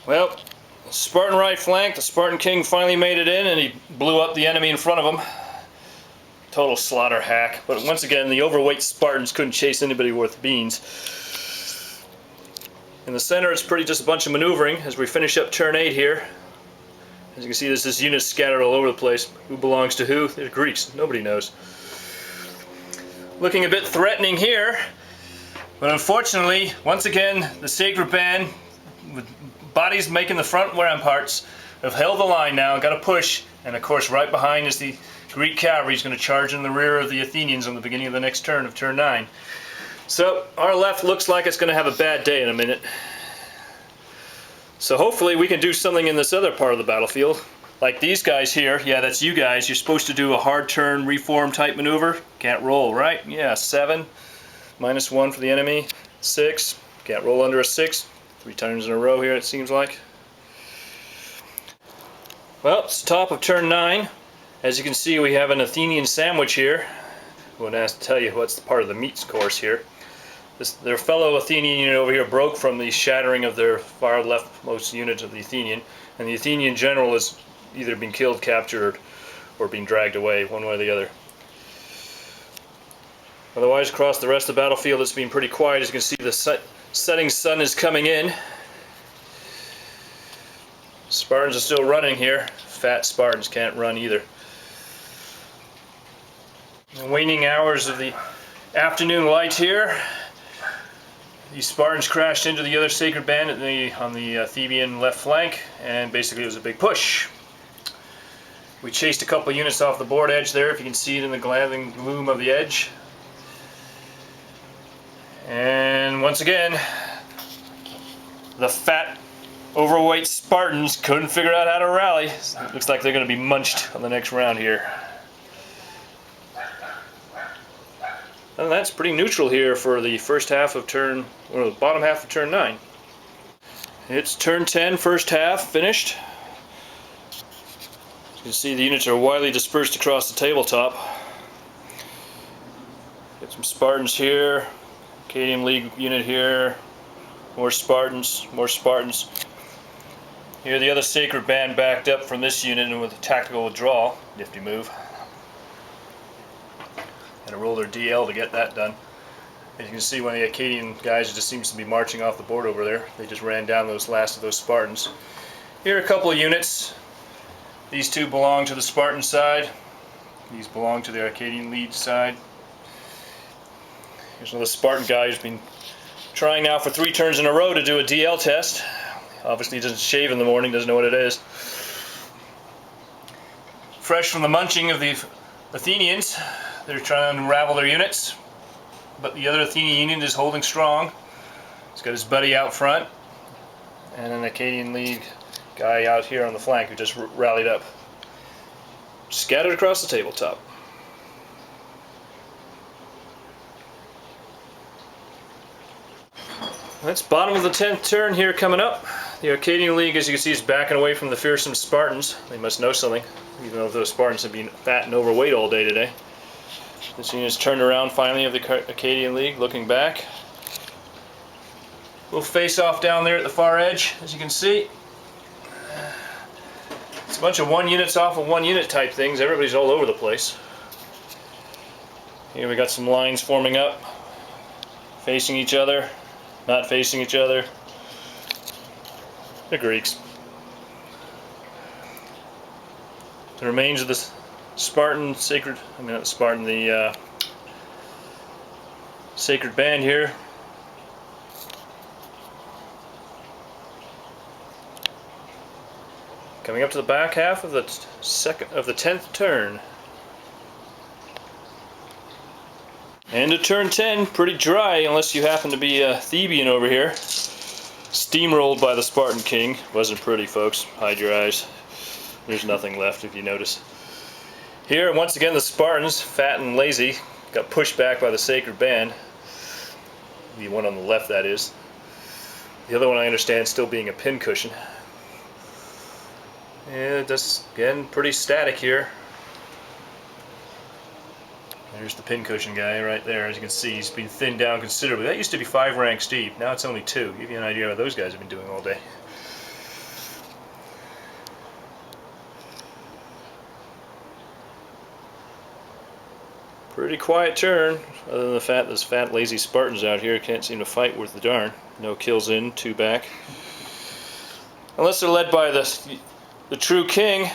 Well, Spartan right flank, the Spartan King finally made it in and he blew up the enemy in front of him. Total slaughter hack. But once again, the overweight Spartans couldn't chase anybody worth beans. In the center, it's pretty just a bunch of maneuvering as we finish up turn 8 here. As you can see, there's this unit scattered all over the place. Who belongs to who? They're Greeks. Nobody knows. Looking a bit threatening here. But unfortunately, once again, the Sacred Band, with bodies making the front ramparts, have held the line now, got to push, and of course right behind is the Greek cavalry is going to charge in the rear of the Athenians on the beginning of the next turn of turn 9. So our left looks like it's going to have a bad day in a minute. So hopefully we can do something in this other part of the battlefield. Like these guys here, yeah, that's you guys, you're supposed to do a hard turn reform type maneuver. Can't roll, right? Yeah, 7, -1 for the enemy, 6, can't roll under a 6. 3 turns in a row here, it seems like. Well, it's the top of turn 9. As you can see, we have an Athenian sandwich here. I won't ask to tell you what's the part of the meats course here. Their fellow Athenian unit over here broke from the shattering of their far leftmost unit of the Athenian, and the Athenian general has either been killed, captured, or been dragged away, one way or the other. Otherwise, across the rest of the battlefield, it's been pretty quiet. As you can see, the setting sun is coming in. Spartans are still running here. Fat Spartans can't run either. The waning hours of the afternoon light here. These Spartans crashed into the other Sacred Band on the Theban left flank, and basically it was a big push. We chased a couple units off the board edge there, if you can see it in the glaring gloom of the edge. And once again, the fat, overweight Spartans couldn't figure out how to rally. It looks like they're going to be munched on the next round here. And that's pretty neutral here for the first half of turn, or the bottom half of turn 9. It's turn 10, first half, finished. You can see the units are widely dispersed across the tabletop. Got some Spartans here, Arcadian League unit here, more Spartans, more Spartans. Here the other Sacred Band backed up from this unit and with a tactical withdrawal. Nifty move. Had to roll their DL to get that done. As you can see, one of the Arcadian guys just seems to be marching off the board over there. They just ran down those last of those Spartans. Here are a couple of units. These two belong to the Spartan side. These belong to the Arcadian League side. Here's another Spartan guy who's been trying now for 3 turns in a row to do a DL test. Obviously he doesn't shave in the morning, doesn't know what it is. Fresh from the munching of the Athenians, they're trying to unravel their units, but the other Athenian unit is holding strong. He's got his buddy out front, and an Arcadian League guy out here on the flank who just rallied up. Scattered across the tabletop. That's bottom of the 10th turn here coming up. The Arcadian League, as you can see, is backing away from the fearsome Spartans. They must know something, even though those Spartans have been fat and overweight all day today. This unit's turned around finally of the Arcadian League, looking back. We'll face off down there at the far edge, as you can see. It's a bunch of 1 units off of 1 unit type things. Everybody's all over the place. Here we got some lines forming up, facing each other, not facing each other. The Greeks. The remains of the Spartan Sacred, not Spartan, the Sacred Band here. Coming up to the back half of the 10th turn. End of turn 10, pretty dry unless you happen to be a Theban over here. Steamrolled by the Spartan King. Wasn't pretty, folks. Hide your eyes. There's nothing left if you notice. Here, once again, the Spartans, fat and lazy, got pushed back by the Sacred Band. The one on the left, that is. The other one, I understand, still being a pincushion. Yeah, just, again, pretty static here. There's the pincushion guy right there. As you can see, he's been thinned down considerably. That used to be 5 ranks deep. Now it's only 2. Give you an idea of what those guys have been doing all day. Pretty quiet turn, other than the fact there's fat, lazy Spartans out here can't seem to fight worth the darn. No kills in, 2 back. Unless they're led by the true king.